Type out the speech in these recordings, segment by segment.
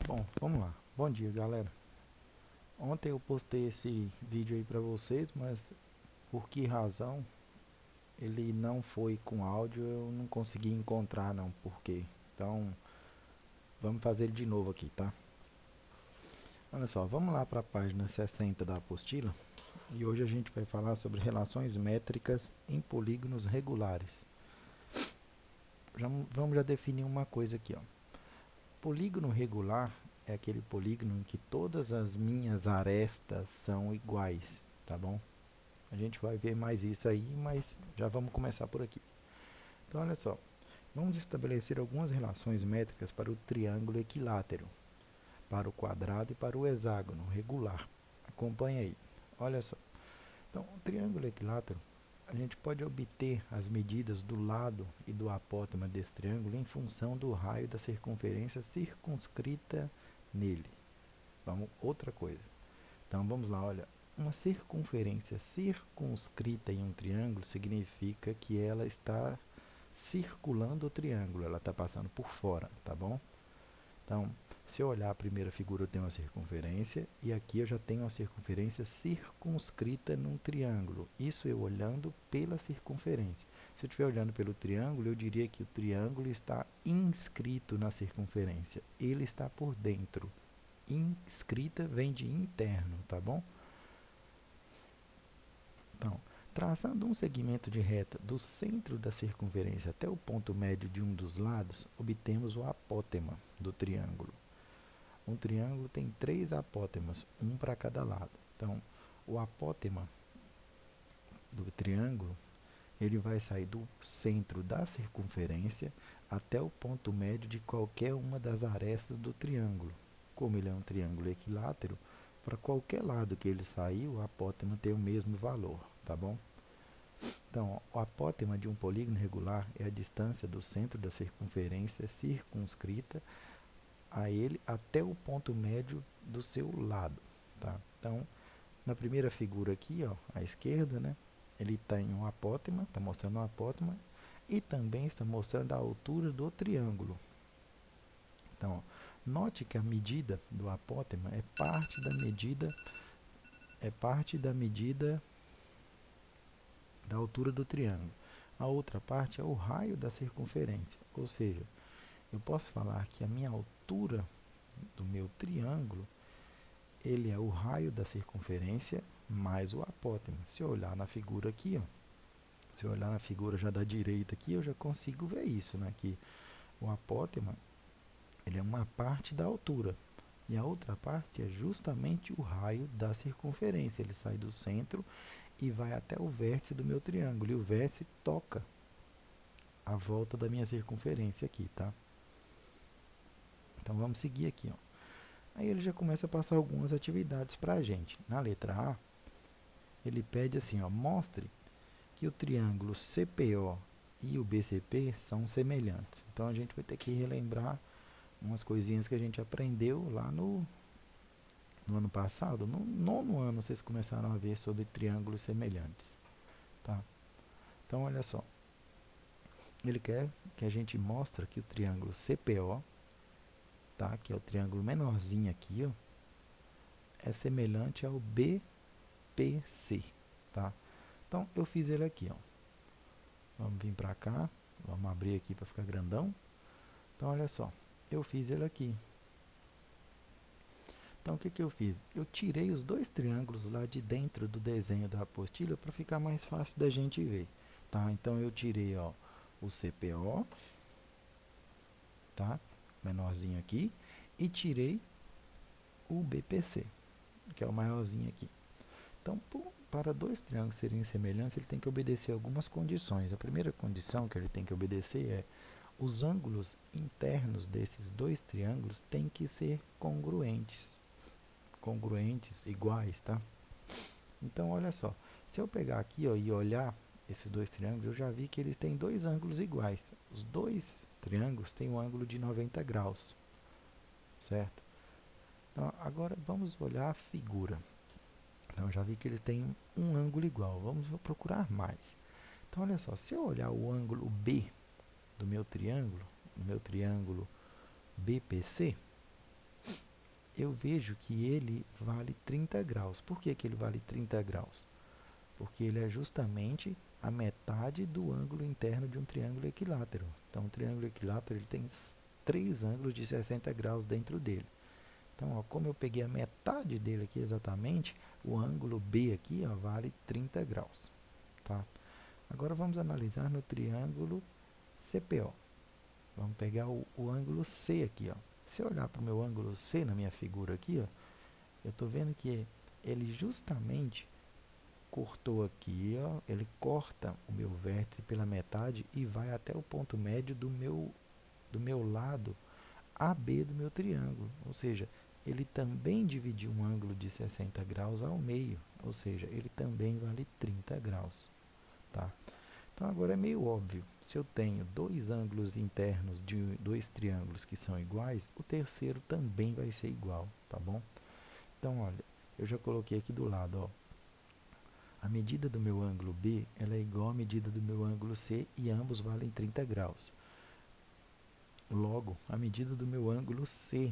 Bom, vamos lá. Bom dia, galera. Ontem eu postei esse vídeo aí pra vocês, mas por que razão ele não foi com áudio, eu não consegui encontrar não, por quê? Então, vamos fazer ele de novo aqui, tá? Olha só, vamos lá para a página 60 da apostila e hoje a gente vai falar sobre relações métricas em polígonos regulares. Vamos já definir uma coisa aqui, ó. Polígono regular é aquele polígono em que todas as minhas arestas são iguais, tá bom? A gente vai ver mais isso aí, mas já vamos começar por aqui. Então, olha só, vamos estabelecer algumas relações métricas para o triângulo equilátero, para o quadrado e para o hexágono regular. Acompanhe aí. Olha só. Então, o triângulo equilátero, a gente pode obter as medidas do lado e do apótema desse triângulo em função do raio da circunferência circunscrita nele. Vamos, outra coisa. Então vamos lá, olha. Uma circunferência circunscrita em um triângulo significa que ela está circulando o triângulo, ela está passando por fora, tá bom? Então, se eu olhar a primeira figura, eu tenho uma circunferência, e aqui eu já tenho uma circunferência circunscrita num triângulo. Isso eu olhando pela circunferência. Se eu estiver olhando pelo triângulo, eu diria que o triângulo está inscrito na circunferência. Ele está por dentro. Inscrita vem de interno, tá bom? Então, traçando um segmento de reta do centro da circunferência até o ponto médio de um dos lados, obtemos o apótema do triângulo. Um triângulo tem três apótemas, um para cada lado. Então, o apótema do triângulo, ele vai sair do centro da circunferência até o ponto médio de qualquer uma das arestas do triângulo. Como ele é um triângulo equilátero, para qualquer lado que ele sair, o apótema tem o mesmo valor, tá bom? Então, o apótema de um polígono regular é a distância do centro da circunferência circunscrita a ele até o ponto médio do seu lado, tá? Então, na primeira figura aqui, ó, à esquerda, né, ele tem um apótema, está mostrando um apótema, e também está mostrando a altura do triângulo. Então, note que a medida do apótema é parte da medida da altura do triângulo. A outra parte é o raio da circunferência, ou seja, eu posso falar que a minha altura do meu triângulo, ele é o raio da circunferência mais o apótema. Se eu olhar na figura aqui, ó, se eu olhar na figura já da direita aqui, eu já consigo ver isso, né? Que o apótema, ele é uma parte da altura. E a outra parte é justamente o raio da circunferência. Ele sai do centro e vai até o vértice do meu triângulo. E o vértice toca a volta da minha circunferência aqui, tá? Então vamos seguir aqui, ó. Aí ele já começa a passar algumas atividades para a gente. Na letra A, ele pede assim, ó, mostre que o triângulo CPO e o BCP são semelhantes. Então a gente vai ter que relembrar umas coisinhas que a gente aprendeu lá no ano passado. No nono ano vocês começaram a ver sobre triângulos semelhantes, tá? Então olha só, ele quer que a gente mostre que o triângulo CPO, tá, que é o triângulo menorzinho aqui, ó, é semelhante ao BPC, tá? Então eu fiz ele aqui, ó. Vamos vir para cá, vamos abrir aqui para ficar grandão. Então olha só, eu fiz ele aqui. Então o que que eu fiz? Eu tirei os dois triângulos lá de dentro do desenho da apostila para ficar mais fácil da gente ver, tá? Então eu tirei, ó, o CPO, tá? Menorzinho aqui, e tirei o BPC, que é o maiorzinho aqui. Então, para dois triângulos serem semelhantes, ele tem que obedecer algumas condições. A primeira condição que ele tem que obedecer é os ângulos internos desses dois triângulos têm que ser congruentes, iguais, tá? Então, olha só, se eu pegar aqui, ó, e olhar esses dois triângulos, eu já vi que eles têm dois ângulos iguais. Os dois triângulos têm um ângulo de 90 graus, certo? Então, agora vamos olhar a figura. Então, já vi que eles têm um ângulo igual. Vamos procurar mais. Então, olha só, se eu olhar o ângulo B do meu triângulo BPC, eu vejo que ele vale 30 graus. Por que que ele vale 30 graus? Porque ele é justamente a metade do ângulo interno de um triângulo equilátero. Então, um triângulo equilátero ele tem três ângulos de 60 graus dentro dele. Então, ó, como eu peguei a metade dele aqui exatamente, o ângulo B aqui ó, vale 30 graus. Tá? Agora vamos analisar no triângulo CPO. Vamos pegar o ângulo C aqui. Ó. Se eu olhar para o meu ângulo C na minha figura aqui, ó, eu estou vendo que ele justamente cortou aqui, ó, ele corta o meu vértice pela metade e vai até o ponto médio do meu lado AB do meu triângulo. Ou seja, ele também dividiu um ângulo de 60 graus ao meio, ou seja, ele também vale 30 graus. Tá? Então agora é meio óbvio, se eu tenho dois ângulos internos de dois triângulos que são iguais, o terceiro também vai ser igual, tá bom? Então olha, eu já coloquei aqui do lado, ó, a medida do meu ângulo B ela é igual à medida do meu ângulo C e ambos valem 30 graus. Logo, a medida do meu ângulo C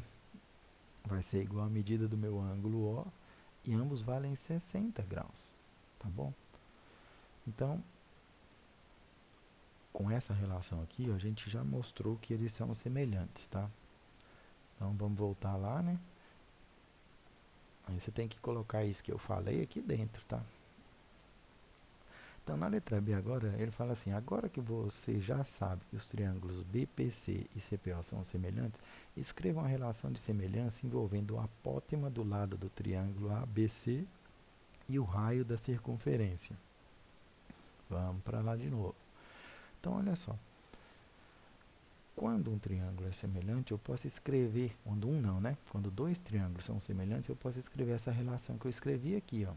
vai ser igual à medida do meu ângulo O e ambos valem 60 graus, tá bom? Então, com essa relação aqui, ó, a gente já mostrou que eles são semelhantes, tá? Então, vamos voltar lá, né? Aí você tem que colocar isso que eu falei aqui dentro, tá? Então, na letra B agora, ele fala assim, agora que você já sabe que os triângulos BPC e CPO são semelhantes, escreva uma relação de semelhança envolvendo o apótema do lado do triângulo ABC e o raio da circunferência. Vamos para lá de novo. Então, olha só. Quando um triângulo é semelhante, eu posso escrever, quando um não, né? Quando dois triângulos são semelhantes, eu posso escrever essa relação que eu escrevi aqui, ó.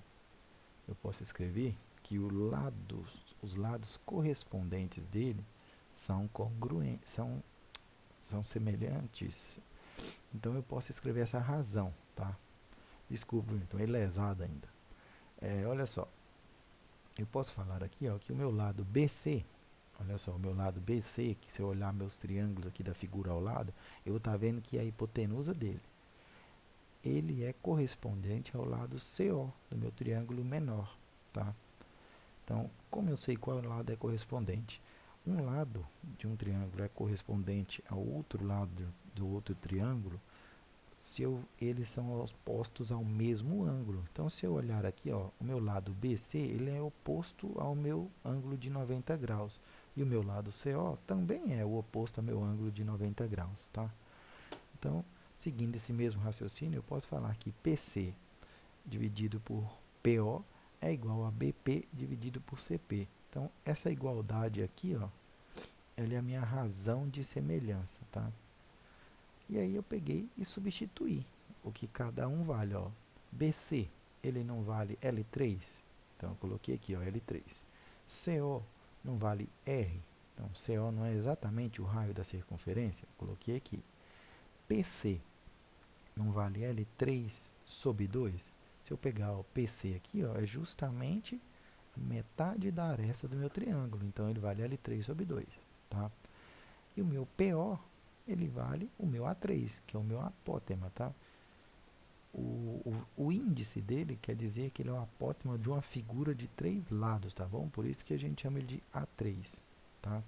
Eu posso escrever que os lados correspondentes dele são congruentes, são semelhantes. Então eu posso escrever essa razão, tá? Desculpa, então é lesado ainda. Olha só, eu posso falar aqui, ó, que o meu lado BC, olha só, o meu lado BC, que se eu olhar meus triângulos aqui da figura ao lado, eu vou estar vendo que a hipotenusa dele, ele é correspondente ao lado CO do meu triângulo menor, tá? Então, como eu sei qual lado é correspondente? Um lado de um triângulo é correspondente ao outro lado do outro triângulo se eles são opostos ao mesmo ângulo. Então, se eu olhar aqui, ó, o meu lado BC ele é oposto ao meu ângulo de 90 graus. E o meu lado CO também é o oposto ao meu ângulo de 90 graus. Tá? Então, seguindo esse mesmo raciocínio, eu posso falar que PC dividido por PO é igual a BP dividido por CP. Então, essa igualdade aqui, ó, ela é a minha razão de semelhança, tá? E aí eu peguei e substituí o que cada um vale, ó. BC, ele não vale L3, então eu coloquei aqui, ó, L3. CO não vale R, então CO não é exatamente o raio da circunferência, eu coloquei aqui. PC não vale L3 sobre 2, se eu pegar o PC aqui, ó, é justamente a metade da aresta do meu triângulo, então ele vale L3 sobre 2, tá? E o meu PO, ele vale o meu A3, que é o meu apótema, tá? O índice dele quer dizer que ele é o apótema de uma figura de três lados, tá bom? Por isso que a gente chama ele de A3, tá?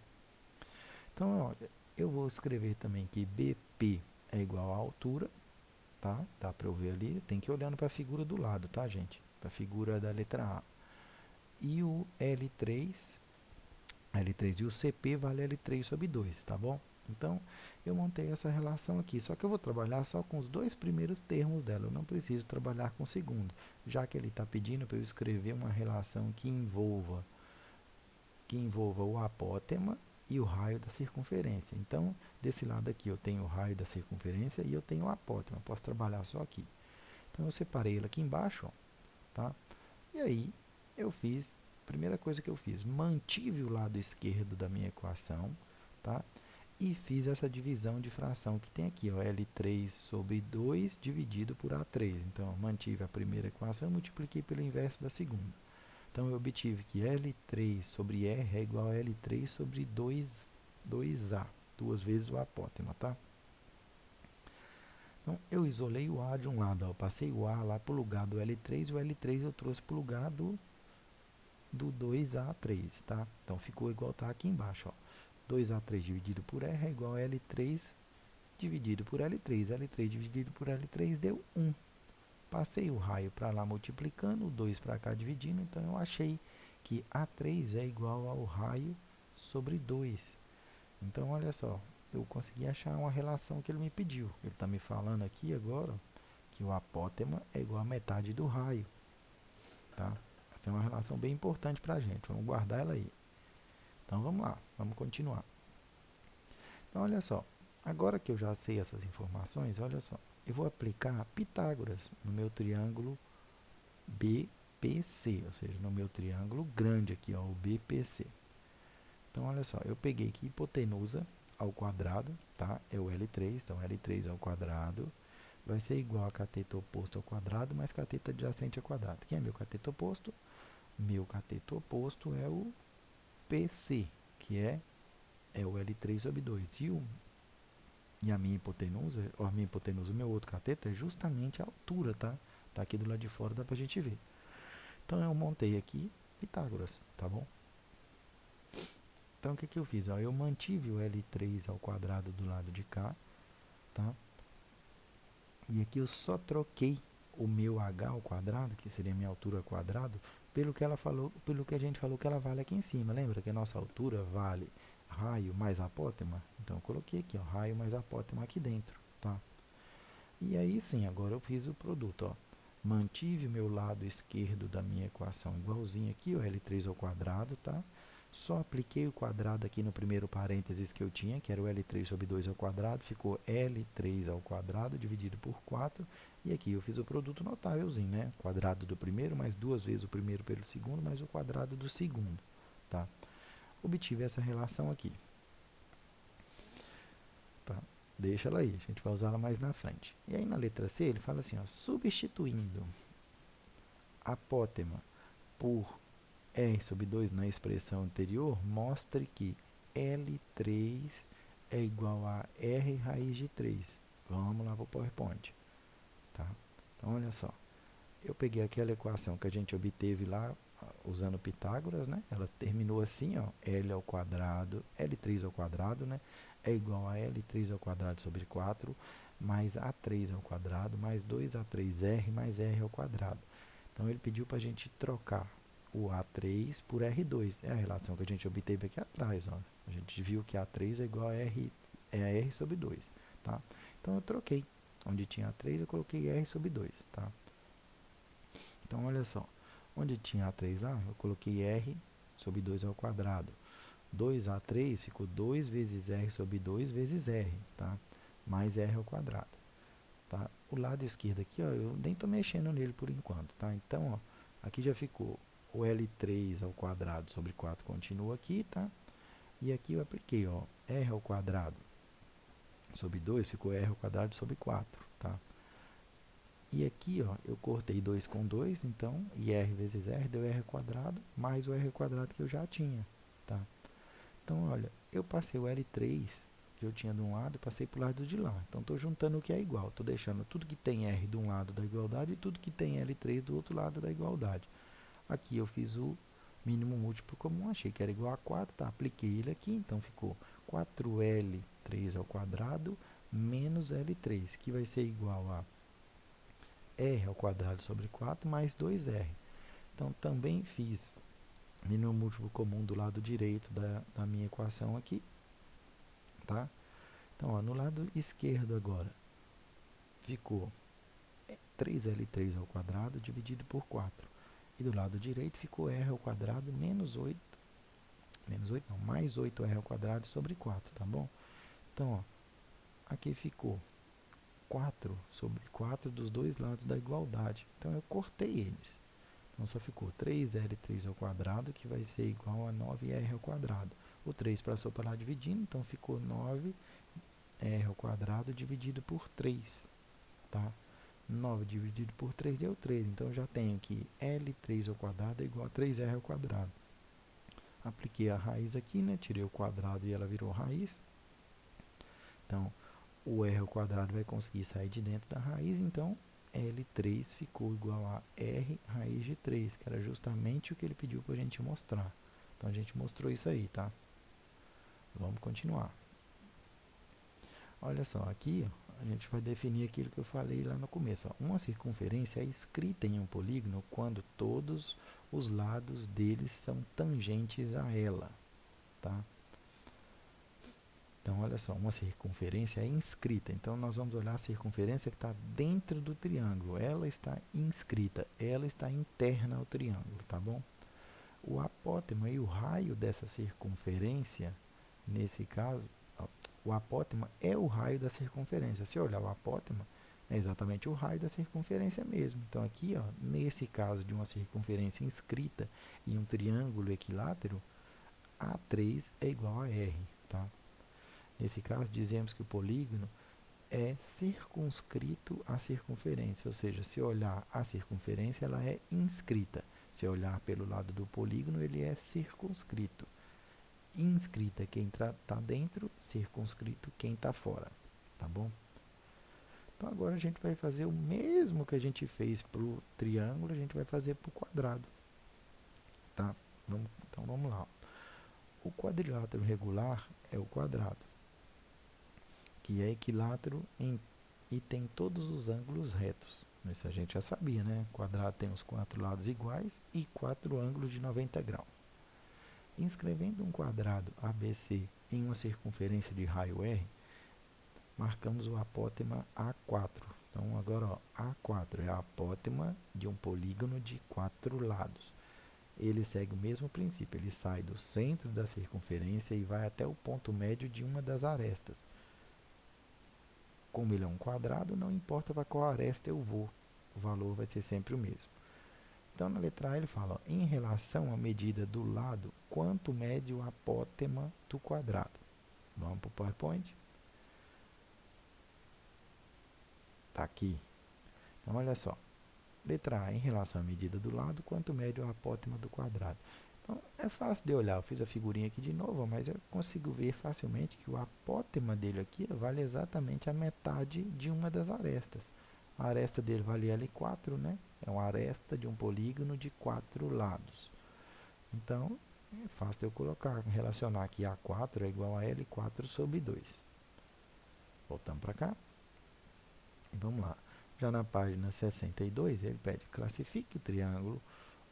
Então, olha, eu vou escrever também que BP é igual à altura, tá? Dá para eu ver ali, tem que ir olhando para a figura do lado, tá, gente? Para a figura da letra A. E o L3 e o CP vale L3 sobre 2, tá bom? Então, eu montei essa relação aqui, só que eu vou trabalhar só com os dois primeiros termos dela, eu não preciso trabalhar com o segundo, já que ele está pedindo para eu escrever uma relação que envolva o apótema e o raio da circunferência. Então, desse lado aqui eu tenho o raio da circunferência e eu tenho o apótema, eu posso trabalhar só aqui. Então, eu separei ele aqui embaixo, ó, tá? E aí, eu fiz, primeira coisa que eu fiz, mantive o lado esquerdo da minha equação, tá? E fiz essa divisão de fração que tem aqui, ó, L3 sobre 2 dividido por A3. Então, eu mantive a primeira equação e multipliquei pelo inverso da segunda. Então, eu obtive que L3 sobre R é igual a L3 sobre 2A, duas vezes o apótema, tá? Então, eu isolei o A de um lado, ó, eu passei o A lá para o lugar do L3 e o L3 eu trouxe para o lugar do 2A3, tá? Então, ficou igual tá aqui embaixo, ó. 2A3 dividido por R é igual a L3 dividido por L3. L3 dividido por L3 deu 1. Passei o raio para lá multiplicando, o 2 para cá dividindo, então eu achei que A3 é igual ao raio sobre 2. Então, olha só, eu consegui achar uma relação que ele me pediu. Ele está me falando aqui agora que o apótema é igual a metade do raio, tá? Essa é uma relação bem importante para a gente, vamos guardar ela aí. Então, vamos lá, vamos continuar. Então, olha só, agora que eu já sei essas informações, olha só, eu vou aplicar Pitágoras no meu triângulo BPC, ou seja, no meu triângulo grande aqui, ó, o BPC. Então, olha só, eu peguei aqui hipotenusa ao quadrado, tá? É o L3, então L3 ao quadrado vai ser igual a cateto oposto ao quadrado mais cateto adjacente ao quadrado. Quem é meu cateto oposto? Meu cateto oposto é o PC, que é o L3 sobre 2. E a minha hipotenusa, o meu outro cateto é justamente a altura, tá? Tá aqui do lado de fora, dá pra gente ver. Então, eu montei aqui Pitágoras, tá bom? Então, o que que eu fiz? Ó, eu mantive o L3 ao quadrado do lado de cá, tá? E aqui eu só troquei o meu h ao quadrado, que seria a minha altura ao quadrado, pelo que ela falou, pelo que a gente falou que ela vale aqui em cima. Lembra que a nossa altura vale raio mais apótema? Então, eu coloquei aqui, ó, raio mais apótema aqui dentro, tá? E aí sim, agora eu fiz o produto, ó. Mantive o meu lado esquerdo da minha equação igualzinho aqui, o L3 ao quadrado, tá? Só apliquei o quadrado aqui no primeiro parênteses que eu tinha, que era o L3 sobre 2 ao quadrado, ficou L3 ao quadrado dividido por 4. E aqui eu fiz o produto notávelzinho, né? Quadrado do primeiro mais duas vezes o primeiro pelo segundo mais o quadrado do segundo, tá? Obtive essa relação aqui, tá? Deixa ela aí, a gente vai usá-la mais na frente. E aí na letra C ele fala assim, ó, substituindo apótema por R sobre 2 na expressão anterior, mostre que L3 é igual a R raiz de 3. Vamos lá para o PowerPoint. Tá? Então, olha só. Eu peguei aquela equação que a gente obteve lá usando Pitágoras, né? Ela terminou assim, ó, L ao quadrado, L3 ao quadrado, né? É igual a L3 ao quadrado sobre 4, mais A3 ao quadrado, mais 2A3R mais R ao quadrado. Então, ele pediu para a gente trocar o A3 por R2. É a relação que a gente obteve aqui atrás. Ó. A gente viu que A3 é igual a R, é a R sobre 2. Tá? Então, eu troquei. Onde tinha A3, eu coloquei R sobre 2. Tá? Então, olha só. Onde tinha A3 lá, eu coloquei R sobre 2 ao quadrado. 2A3 ficou 2 vezes R sobre 2 vezes R. Tá? Mais R ao quadrado. Tá? O lado esquerdo aqui, ó, eu nem estou mexendo nele por enquanto, tá? Então, ó, aqui já ficou o L3 ao quadrado sobre 4 continua aqui, tá? E aqui eu apliquei, ó, R ao quadrado sobre 2 ficou R ao quadrado sobre 4, tá? E aqui, ó, eu cortei 2 com 2, então, e R vezes R deu R ao quadrado, mais o R ao quadrado que eu já tinha, tá? Então, olha, eu passei o L3 que eu tinha de um lado e passei para o lado de lá. Então, estou juntando o que é igual. Estou deixando tudo que tem R de um lado da igualdade e tudo que tem L3 do outro lado da igualdade. Aqui eu fiz o mínimo múltiplo comum, achei que era igual a 4, tá? Apliquei ele aqui, então ficou 4L3 ao quadrado menos L3, que vai ser igual a R ao quadrado sobre 4 mais 2R. Então, também fiz mínimo múltiplo comum do lado direito da minha equação aqui, tá? Então, ó, no lado esquerdo agora, ficou 3L3 ao quadrado dividido por 4. E do lado direito ficou R ao quadrado menos 8 não, mais 8R ao quadrado sobre 4, tá bom? Então, ó, aqui ficou 4 sobre 4 dos dois lados da igualdade. Então, eu cortei eles. Então, só ficou 3L3 ao quadrado, que vai ser igual a 9R ao quadrado. O 3 passou para lá dividindo, então ficou 9R ao quadrado dividido por 3, tá? 9 dividido por 3 deu 3, então eu já tenho que L3 ao quadrado é igual a 3R ao quadrado. Apliquei a raiz aqui, né? Tirei o quadrado e ela virou raiz. Então, o r ao quadrado vai conseguir sair de dentro da raiz, então L3 ficou igual a R raiz de 3, que era justamente o que ele pediu para a gente mostrar. Então, a gente mostrou isso aí, tá? Vamos continuar. Olha só, aqui ó, a gente vai definir aquilo que eu falei lá no começo. Ó. Uma circunferência é escrita em um polígono quando todos os lados deles são tangentes a ela, tá? Então, olha só, uma circunferência é inscrita. Então, nós vamos olhar a circunferência que está dentro do triângulo. Ela está inscrita, ela está interna ao triângulo, tá bom? O apótema e o raio dessa circunferência, nesse caso, ó, o apótema é o raio da circunferência. Se olhar o apótema, é exatamente o raio da circunferência mesmo. Então, aqui, ó, nesse caso de uma circunferência inscrita em um triângulo equilátero, A3 é igual a R, tá? Nesse caso, dizemos que o polígono é circunscrito à circunferência, ou seja, se olhar a circunferência, ela é inscrita. Se olhar pelo lado do polígono, ele é circunscrito. Inscrita quem está dentro, circunscrito quem está fora, tá bom? Então, agora a gente vai fazer o mesmo que a gente fez para o triângulo, a gente vai fazer para o quadrado, tá? Então, vamos lá. O quadrilátero regular é o quadrado, que é equilátero e tem todos os ângulos retos. Isso a gente já sabia, né? O quadrado tem os 4 lados iguais e 4 ângulos de 90 graus. Inscrevendo um quadrado ABC em uma circunferência de raio R, marcamos o apótema A4. Então, agora, ó, A4 é a apótema de um polígono de 4 lados. Ele segue o mesmo princípio, ele sai do centro da circunferência e vai até o ponto médio de uma das arestas. Como ele é um quadrado, não importa para qual aresta eu vou, o valor vai ser sempre o mesmo. Então, na letra A ele fala, ó, em relação à medida do lado, quanto mede o apótema do quadrado? Vamos para o PowerPoint? Está aqui. Então, olha só. Letra A, em relação à medida do lado, quanto mede o apótema do quadrado? Então, é fácil de olhar. Eu fiz a figurinha aqui de novo, mas eu consigo ver facilmente que o apótema dele aqui vale exatamente a metade de uma das arestas. A aresta dele vale L4, né? É uma aresta de um polígono de 4 lados. Então, é fácil de eu colocar, relacionar que A4 é igual a L4 sobre 2. Voltamos para cá. E vamos lá. Já na página 62, ele pede, classifique o triângulo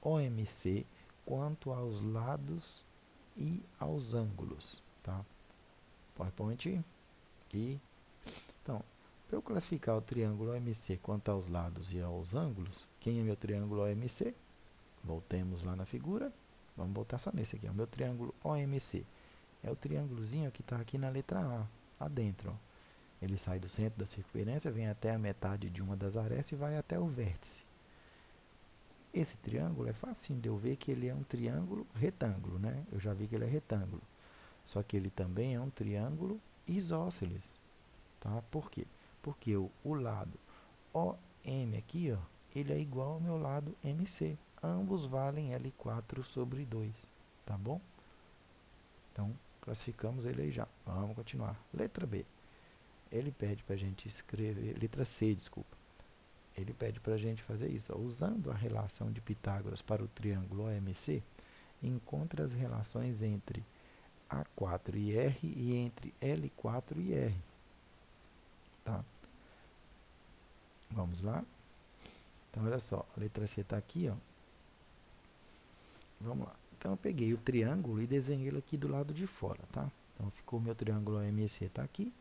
OMC quanto aos lados e aos ângulos, tá? PowerPoint aqui. Então, para eu classificar o triângulo OMC quanto aos lados e aos ângulos, quem é meu triângulo OMC? Voltemos lá na figura. Vamos voltar só nesse aqui. O meu triângulo OMC é o triângulozinho que está aqui na letra A, adentro. Ó. Ele sai do centro da circunferência, vem até a metade de uma das arestas e vai até o vértice. Esse triângulo é facinho de eu ver que ele é um triângulo retângulo, né? Eu já vi que ele é retângulo. Só que ele também é um triângulo isósceles, tá? Por quê? Porque o lado OM aqui, ó, ele é igual ao meu lado MC. Ambos valem L4 sobre 2, tá bom? Então, classificamos ele aí já. Vamos continuar. Letra B. Ele pede para a gente escrever... Letra C, desculpa. Ele pede para a gente fazer isso. Ó. Usando a relação de Pitágoras para o triângulo OMC, encontre as relações entre A4 e R e entre L4 e R. Tá? Vamos lá? Então, olha só. A letra C está aqui, ó. Vamos lá. Então, eu peguei o triângulo e desenhei ele aqui do lado de fora, tá? Então, ficou o meu triângulo OMC, está aqui.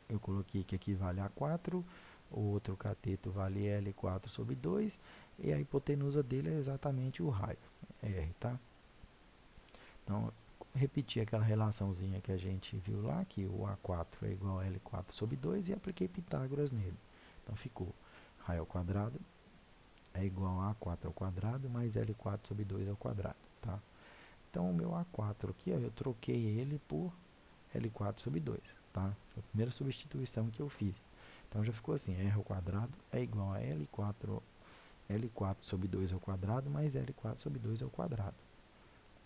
Eu coloquei que aqui vale A4, o outro cateto vale L4 sobre 2, e a hipotenusa dele é exatamente o raio, R, tá? Então, repeti aquela relaçãozinha que a gente viu lá, que o A4 é igual a L4 sobre 2, e apliquei Pitágoras nele. Então, ficou raio ao quadrado é igual a A4 ao quadrado mais L4 sobre 2 ao quadrado, tá? Então, o meu A4 aqui, ó, eu troquei ele por L4 sobre 2, tá? Foi a primeira substituição que eu fiz. Então, já ficou assim, R ao quadrado é igual a L4 sobre 2 ao quadrado mais L4 sobre 2 ao quadrado,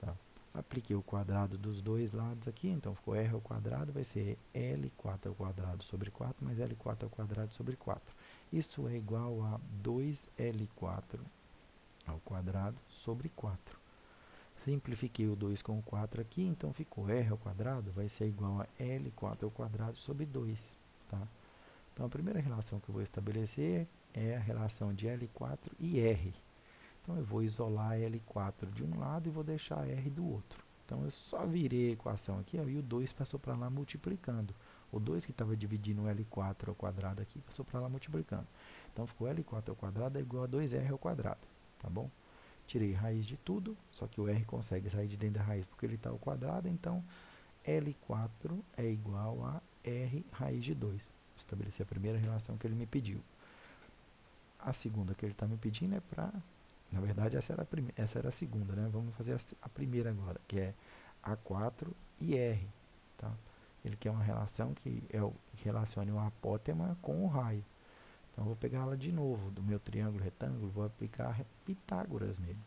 tá? Apliquei o quadrado dos dois lados aqui, então ficou r ao quadrado, vai ser L4 ao quadrado sobre 4 mais L4 ao quadrado sobre 4. Isso é igual a 2L4 ao quadrado sobre 4. Simplifiquei o 2 com o 4 aqui, então ficou r ao quadrado, vai ser igual a L4 ao quadrado sobre 2. Tá? Então, a primeira relação que eu vou estabelecer é a relação de L4 e R. Então, eu vou isolar L4 de um lado e vou deixar R do outro. Então, eu só virei a equação aqui, ó, e o 2 passou para lá multiplicando. O 2 que estava dividindo o L4 ao quadrado aqui, passou para lá multiplicando. Então, ficou L4 ao quadrado é igual a 2R ao quadrado. Tá bom? Tirei raiz de tudo, só que o R consegue sair de dentro da raiz porque ele está ao quadrado, então L4 é igual a R raiz de 2. Estabeleci a primeira relação que ele me pediu. A segunda que ele está me pedindo é para... Na verdade, essa era a segunda, né? Vamos fazer a primeira agora, que é A4 e R. Tá? Ele quer uma relação que relacione o apótema com o raio. Então, eu vou pegar ela de novo, do meu triângulo retângulo, vou aplicar Pitágoras nele.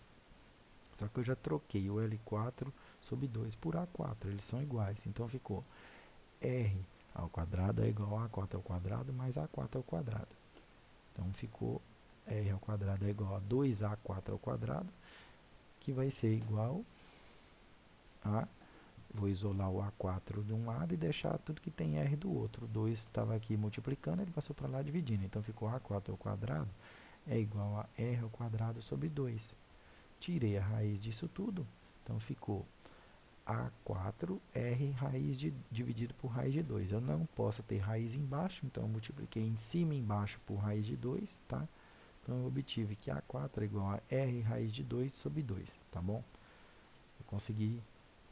Só que eu já troquei o L4 sobre 2 por A4, eles são iguais. Então, ficou R ao quadrado é igual a A4 ao quadrado mais A4 ao quadrado. Então, ficou R ao quadrado é igual a 2A4 ao quadrado, que vai ser igual a... Vou isolar o A4 de um lado e deixar tudo que tem R do outro. O 2 estava aqui multiplicando, ele passou para lá dividindo. Então, ficou A4 ao quadrado é igual a R ao quadrado sobre 2. Tirei a raiz disso tudo, então ficou A4R dividido por raiz de 2. Eu não posso ter raiz embaixo, então eu multipliquei em cima e embaixo por raiz de 2, tá? Então eu obtive que A4 é igual a R raiz de 2 sobre 2, tá bom? Eu consegui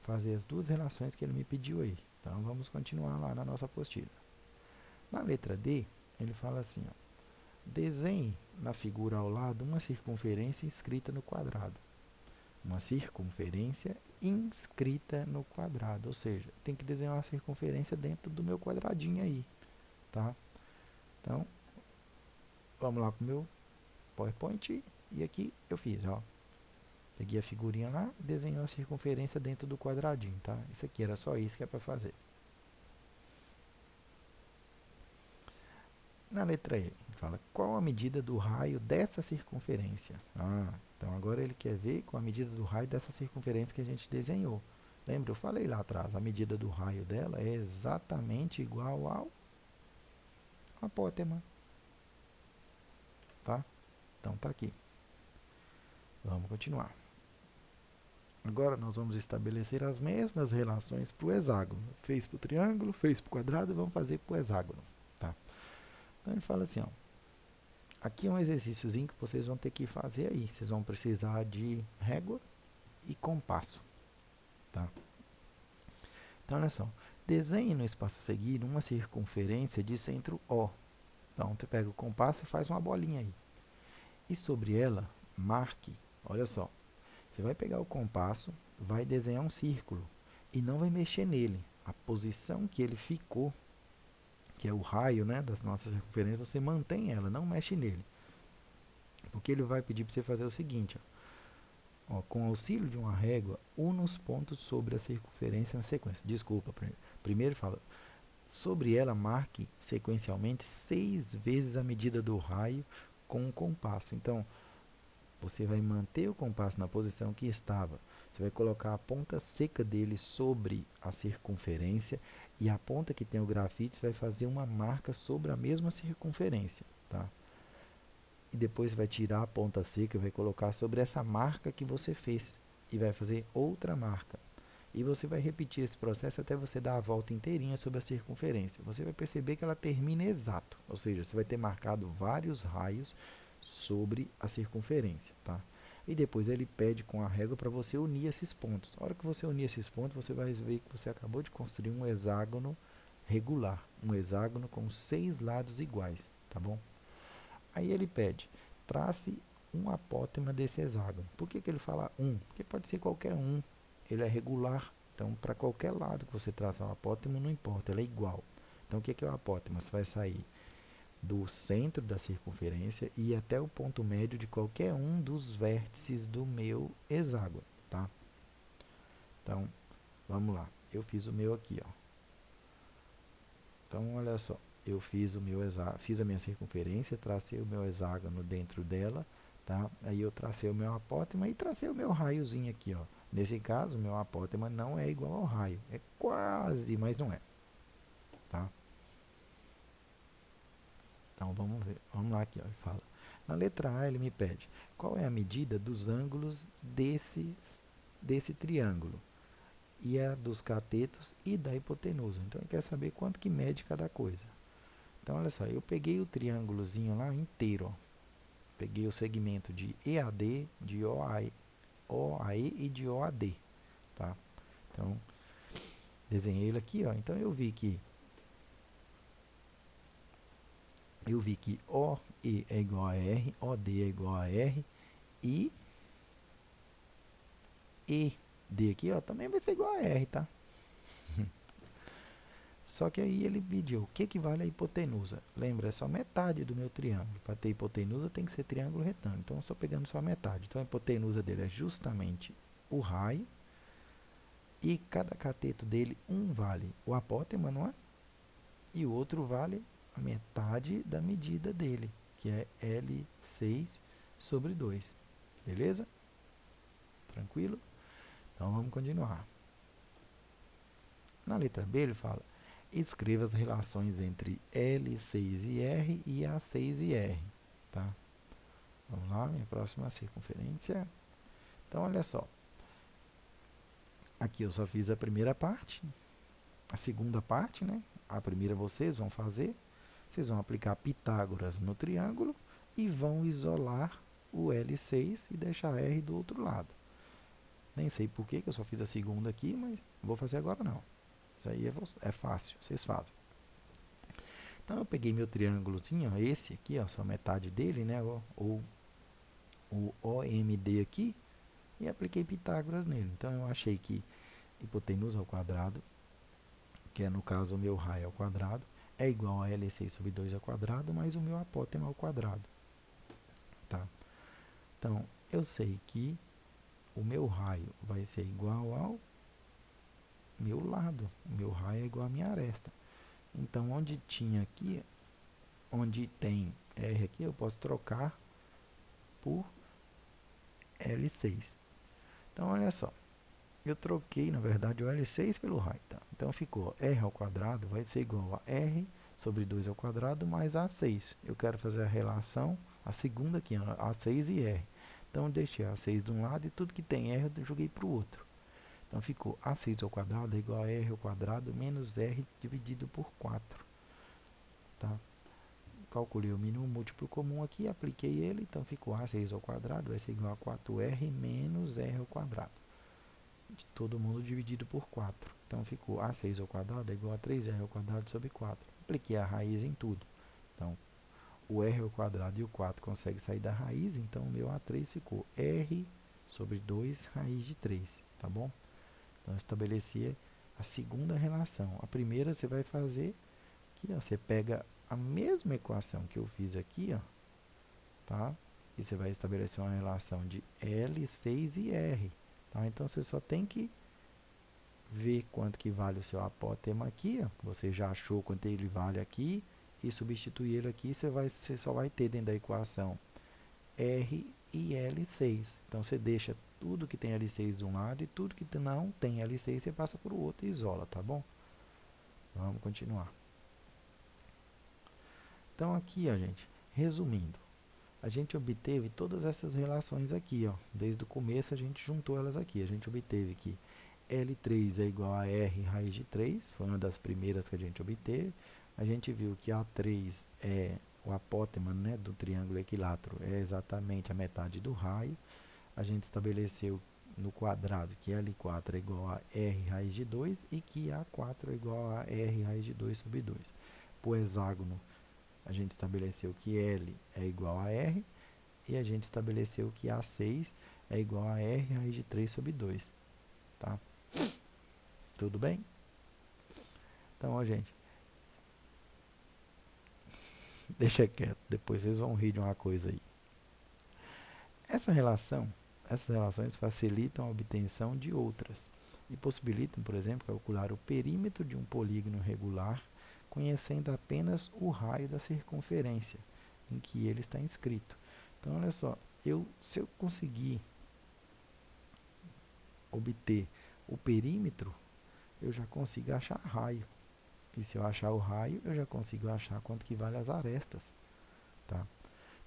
fazer as duas relações que ele me pediu aí. Então vamos continuar lá na nossa apostila. Na letra D, ele fala assim, ó, desenhe na figura ao lado uma circunferência inscrita no quadrado. Uma circunferência inscrita no quadrado, ou seja, tem que desenhar uma circunferência dentro do meu quadradinho aí, tá? Então, vamos lá para o meu PowerPoint e aqui eu fiz, ó. Peguei a figurinha lá e desenhei a circunferência dentro do quadradinho, tá? Isso aqui era só isso que é para fazer. Na letra E, ele fala, qual a medida do raio dessa circunferência? Então agora ele quer ver com a medida do raio dessa circunferência que a gente desenhou. Lembra, eu falei lá atrás, a medida do raio dela é exatamente igual ao apótema, tá? Então tá aqui. Vamos continuar. Agora nós vamos estabelecer as mesmas relações para o hexágono. Fez para o triângulo, fez para o quadrado, vamos fazer para o hexágono, tá? Então ele fala assim, ó, aqui é um exercíciozinho que vocês vão ter que fazer aí. Vocês vão precisar de régua e compasso, tá? Então, olha só. Desenhe no espaço a seguir uma circunferência de centro O. Então, você pega o compasso e faz uma bolinha aí. E sobre ela, marque, olha só. Você vai pegar o compasso, vai desenhar um círculo e não vai mexer nele. A posição que ele ficou, que é o raio, né, das nossas circunferências, você mantém ela, não mexe nele. Porque ele vai pedir para você fazer o seguinte, ó, com auxílio de uma régua, una os pontos sobre a circunferência na sequência. Desculpa, primeiro fala, sobre ela marque sequencialmente 6 vezes a medida do raio com o compasso. Então, você vai manter o compasso na posição que estava. Você vai colocar a ponta seca dele sobre a circunferência e a ponta que tem o grafite vai fazer uma marca sobre a mesma circunferência, tá? E depois vai tirar a ponta seca e vai colocar sobre essa marca que você fez e vai fazer outra marca. E você vai repetir esse processo até você dar a volta inteirinha sobre a circunferência. Você vai perceber que ela termina exato, ou seja, você vai ter marcado vários raios sobre a circunferência, tá? E depois ele pede com a régua para você unir esses pontos. A hora que você unir esses pontos, você vai ver que você acabou de construir um hexágono regular, um hexágono com 6 lados iguais, tá bom? Aí ele pede, trace um apótema desse hexágono. Por que ele fala um? Porque pode ser qualquer um, ele é regular, então para qualquer lado que você traça um apótema, não importa, ele é igual. Então o que é o apótema? Você vai sair do centro da circunferência e até o ponto médio de qualquer um dos vértices do meu hexágono, tá? Então, vamos lá. Eu fiz o meu aqui, ó. Então, olha só. Eu fiz o meu fiz a minha circunferência, tracei o meu hexágono dentro dela, tá? Aí eu tracei o meu apótema e tracei o meu raiozinho aqui, ó. Nesse caso, o meu apótema não é igual ao raio. É quase, mas não é, tá? Então, vamos ver. Vamos lá aqui, ó. Ele fala. Na letra A, ele me pede qual é a medida dos ângulos desse triângulo e a dos catetos e da hipotenusa. Então, ele quer saber quanto que mede cada coisa. Então, olha só, eu peguei o triângulozinho lá inteiro, ó. Peguei o segmento de EAD, de OAE e de OAD, tá? Então, desenhei ele aqui, ó. Então, eu vi que OE é igual a R, OD é igual a R e ED aqui, ó, também vai ser igual a R, tá? Só que aí ele pediu o que vale a hipotenusa. Lembra, é só metade do meu triângulo. Para ter hipotenusa tem que ser triângulo retângulo. Então, eu estou pegando só metade. Então, a hipotenusa dele é justamente o raio. E cada cateto dele, um vale o apótema, não é? E o outro vale a metade da medida dele, que é L6/2. Beleza? Tranquilo? Então, vamos continuar. Na letra B, ele fala: escreva as relações entre L6 e R e A6 e R. Tá? Vamos lá, minha próxima circunferência. Então, olha só. Aqui eu só fiz a primeira parte. A segunda parte, né? A primeira vocês vão fazer. Vocês vão aplicar Pitágoras no triângulo e vão isolar o L6 e deixar R do outro lado. Nem sei por que eu só fiz a segunda aqui, mas não vou fazer agora não. Isso aí é fácil, vocês fazem. Então eu peguei meu triângulozinho, ó, esse aqui, ó, só metade dele, né? Ou o OMD aqui, e apliquei Pitágoras nele. Então eu achei que hipotenusa ao quadrado, que é no caso o meu raio ao quadrado, é igual a L6/2 ao quadrado, mais o meu apótema ao quadrado. Tá? Então eu sei que o meu raio vai ser igual ao meu lado. O meu raio é igual à minha aresta. Então onde tinha aqui, onde tem R aqui, eu posso trocar por L6. Então, olha só. Eu troquei, na verdade, o L6 pelo raio. Tá? Então, ficou R ao quadrado vai ser igual a R/2 ao quadrado mais A6. Eu quero fazer a relação, a segunda aqui, A6 e R. Então, eu deixei A6 de um lado e tudo que tem R eu joguei para o outro. Então, ficou A6 ao quadrado é igual a R ao quadrado menos R dividido por 4. Tá? Calculei o mínimo múltiplo comum aqui, apliquei ele, então ficou A6 ao quadrado vai ser igual a 4R menos R ao quadrado. De todo mundo dividido por 4. Então ficou A6 ao quadrado é igual a 3R ao quadrado sobre 4. Apliquei a raiz em tudo. Então, o R ao quadrado e o 4 conseguem sair da raiz, então o meu A3 ficou R sobre 2 raiz de 3, tá bom? Então, eu estabeleci a segunda relação. A primeira você vai fazer aqui, ó, você pega a mesma equação que eu fiz aqui, ó, tá? E você vai estabelecer uma relação de L6 e R, tá? Então, você só tem que ver quanto que vale o seu apótema aqui, ó. Você já achou quanto ele vale aqui, e substituir ele aqui, você só vai ter dentro da equação R e L6. Então, você deixa tudo que tem L6 de um lado e tudo que não tem L6 você passa para o outro e isola, tá bom? Vamos continuar. Então, aqui, ó, gente, resumindo, a gente obteve todas essas relações aqui, ó. Desde o começo a gente juntou elas aqui. A gente obteve que L3 é igual a R raiz de 3, foi uma das primeiras que a gente obteve. A gente viu que A3 é o apótema, né, do triângulo equilátero, é exatamente a metade do raio. A gente estabeleceu no quadrado que L4 é igual a R raiz de 2 e que A4 é igual a R raiz de 2 sobre 2. Para o hexágono, a gente estabeleceu que L é igual a R e a gente estabeleceu que A6 é igual a R raiz de 3 sobre 2. Tá? Tudo bem? Então, ó, gente, deixa quieto, depois vocês vão rir de uma coisa aí. Essas relações facilitam a obtenção de outras. e possibilitam, por exemplo, calcular o perímetro de um polígono regular, conhecendo apenas o raio da circunferência em que ele está inscrito. Então, olha só, se eu conseguir obter o perímetro, eu já consigo achar raio. E se eu achar o raio, eu já consigo achar quanto que vale as arestas. Tá?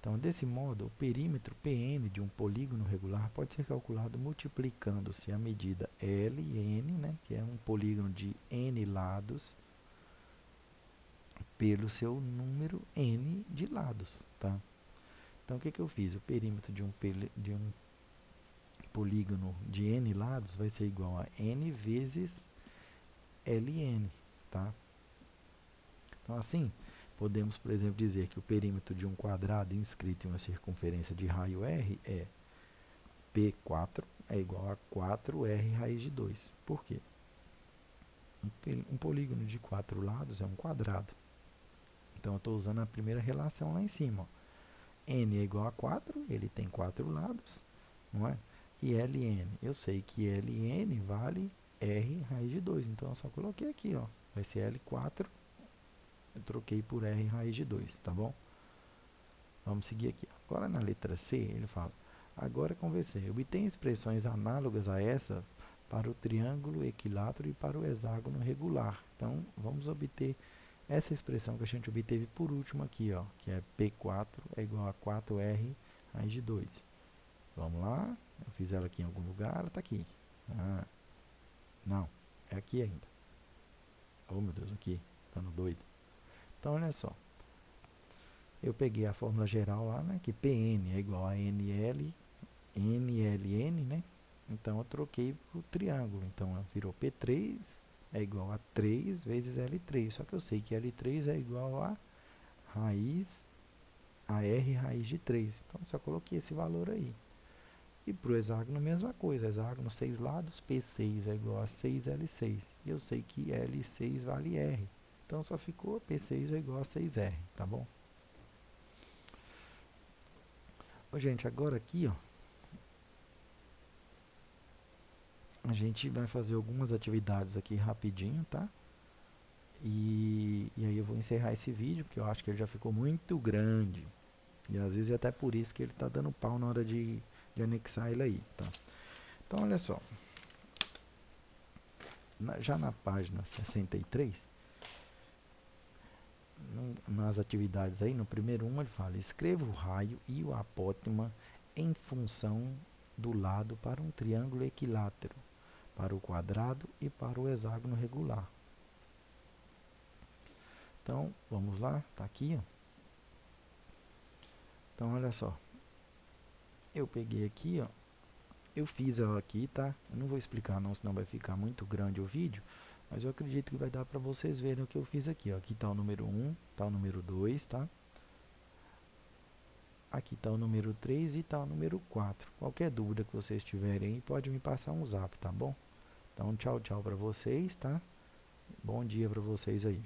Então, desse modo, o perímetro PN de um polígono regular pode ser calculado multiplicando-se a medida LN, né, que é um polígono de N lados, pelo seu número N de lados. Tá? Então, o que eu fiz? O perímetro de um polígono de N lados vai ser igual a N vezes Ln. Tá? Então, assim, podemos, por exemplo, dizer que o perímetro de um quadrado inscrito em uma circunferência de raio R é P4 é igual a 4R raiz de 2. Por quê? Um polígono de 4 lados é um quadrado. Então, eu estou usando a primeira relação lá em cima. Ó. N é igual a 4, ele tem 4 lados, não é? E Ln, eu sei que Ln vale R raiz de 2. Então, eu só coloquei aqui, ó. Vai ser L4, eu troquei por R raiz de 2, tá bom? Vamos seguir aqui. Agora, na letra C, ele fala: agora conversei. Obtém expressões análogas a essa para o triângulo equilátero e para o hexágono regular. Então, vamos obter essa expressão que a gente obteve por último aqui, ó, que é P4 é igual a 4R raiz de 2. Vamos lá. Eu fiz ela aqui em algum lugar, ela está aqui. Ah, não, é aqui ainda. Oh, meu Deus, aqui. Ficando doido. Então, olha só. Eu peguei a fórmula geral lá, né, que Pn é igual a NLN, né? Então, eu troquei para o triângulo. Então, virou P3 é igual a 3 vezes L3. Só que eu sei que L3 é igual a R raiz de 3. Então, só coloquei esse valor aí. E para o hexágono, mesma coisa. Hexágono, 6 lados, P6 é igual a 6L6. E eu sei que L6 vale R. Então, só ficou P6 é igual a 6R, tá bom? Ô, gente, agora aqui, ó, a gente vai fazer algumas atividades aqui rapidinho, tá? E aí eu vou encerrar esse vídeo, porque eu acho que ele já ficou muito grande. E às vezes é até por isso que ele está dando pau na hora de anexar ele aí, tá? Então, olha só. Já na página 63, nas atividades aí, no primeiro ele fala: escreva o raio e o apótema em função do lado para um triângulo equilátero, para o quadrado e para o hexágono regular. Então, vamos lá, tá aqui, ó. Então, olha só. Eu peguei aqui, ó. Eu fiz ela aqui, tá? Eu não vou explicar não, senão vai ficar muito grande o vídeo. Mas eu acredito que vai dar para vocês verem o que eu fiz aqui, ó. Aqui tá o número 1, tá o número 2, tá? Aqui tá o número 3 e tá o número 4. Qualquer dúvida que vocês tiverem aí, pode me passar um zap, tá bom? Então, tchau, tchau para vocês, tá? Bom dia para vocês aí.